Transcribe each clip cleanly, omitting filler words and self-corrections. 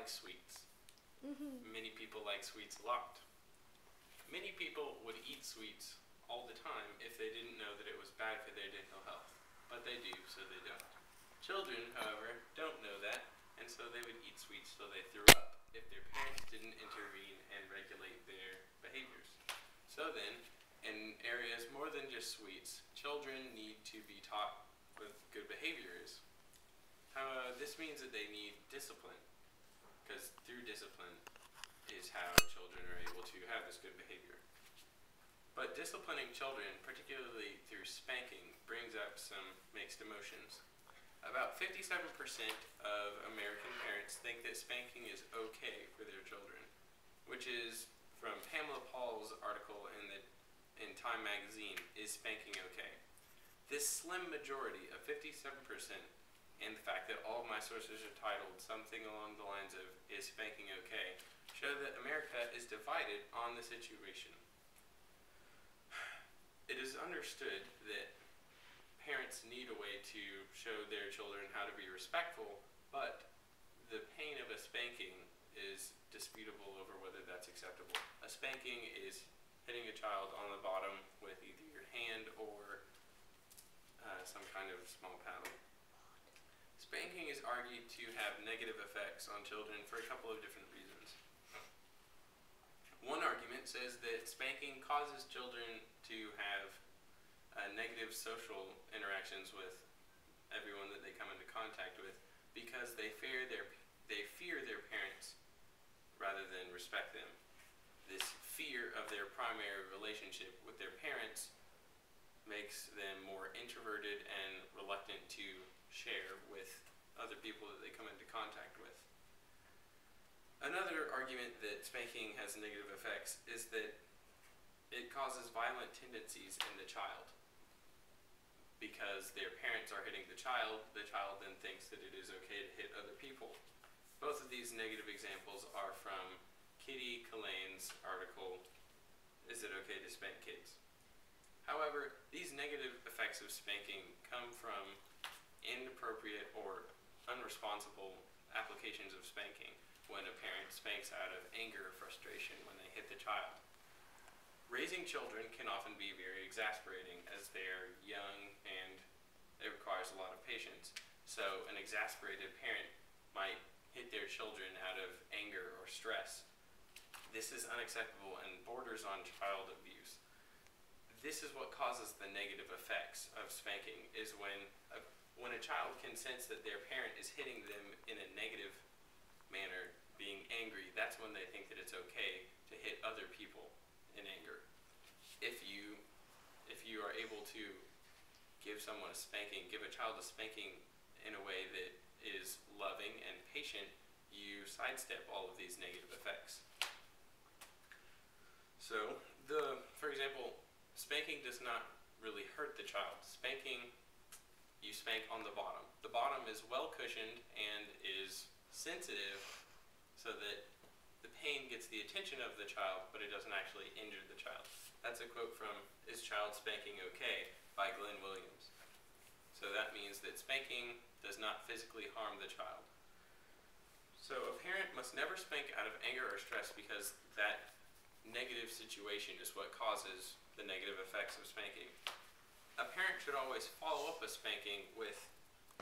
like sweets. Many people like sweets a lot. Many people would eat sweets all the time if they didn't know that it was bad for their dental health. But they do, so they don't. Children, however, don't know that, and so they would eat sweets till they threw up if their parents didn't intervene and regulate their behaviors. So then, in areas more than just sweets, children need to be taught what good behavior is. This means that they need discipline, because through discipline is how children are able to have this good behavior. But disciplining children, particularly through spanking, brings up some mixed emotions. About 57% of American parents think that spanking is okay for their children, which is from Pamela Paul's article in Time magazine, Is Spanking Okay? This slim majority of 57%, and the fact that all of my sources are titled something along the lines of Is Spanking Okay? Show that America is divided on the situation. It is understood that parents need a way to show their children how to be respectful, but the pain of a spanking is disputable over whether that's acceptable. A spanking is hitting a child on the bottom with either your hand or some kind of small paddle. Spanking is argued to have negative effects on children for a couple of different reasons. One argument says that spanking causes children to have negative social interactions with everyone that they come into contact with because they fear their parents rather than respect them. This fear of their primary relationship with their parents makes them more introverted and reluctant to share with other people that they come into contact with. Another argument that spanking has negative effects is that it causes violent tendencies in the child. Because their parents are hitting the child then thinks that it is okay to hit other people. Both of these negative examples are from Kitty Kalane's article, Is It Okay to Spank Kids? However, these negative effects of spanking come from inappropriate or unresponsible applications of spanking when a parent spanks out of anger or frustration when they hit the child. Raising children can often be very exasperating as they're young and it requires a lot of patience. So an exasperated parent might hit their children out of anger or stress. This is unacceptable and borders on child abuse. This is what causes the negative effects of spanking, is when a child can sense that their parent is hitting them in a negative manner, being angry, that's when they think that it's okay to hit other people in anger. If you are able to give someone a spanking, give a child a spanking in a way that is loving and patient, you sidestep all of these negative effects. So, for example, spanking does not really hurt the child. Spanking, you spank on the bottom. The bottom is well cushioned and is sensitive so that the pain gets the attention of the child, but it doesn't actually injure the child. That's a quote from Is Child Spanking Okay? By Glenn Williams. So that means that spanking does not physically harm the child. So a parent must never spank out of anger or stress because that negative situation is what causes the negative effects of spanking. A parent should always follow up a spanking with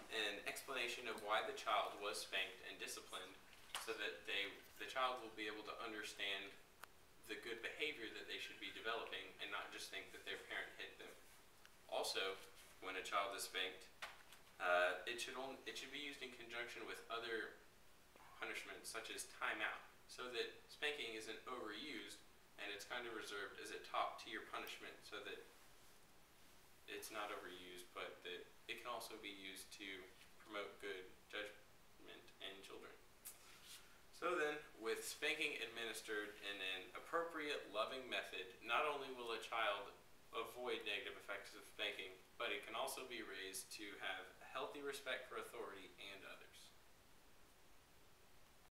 an explanation of why the child was spanked and disciplined so that the child will be able to understand the good behavior that they should be developing and not just think that their parent hit them. Also, when a child is spanked, it should be used in conjunction with other punishments such as timeout, so that spanking isn't overused and it's kind of reserved as a top tier punishment so that it's not overused, but that it can also be used to promote good judgment in children. So then, with spanking administered in an appropriate, loving method, not only will a child avoid negative effects of spanking, but it can also be raised to have a healthy respect for authority and others.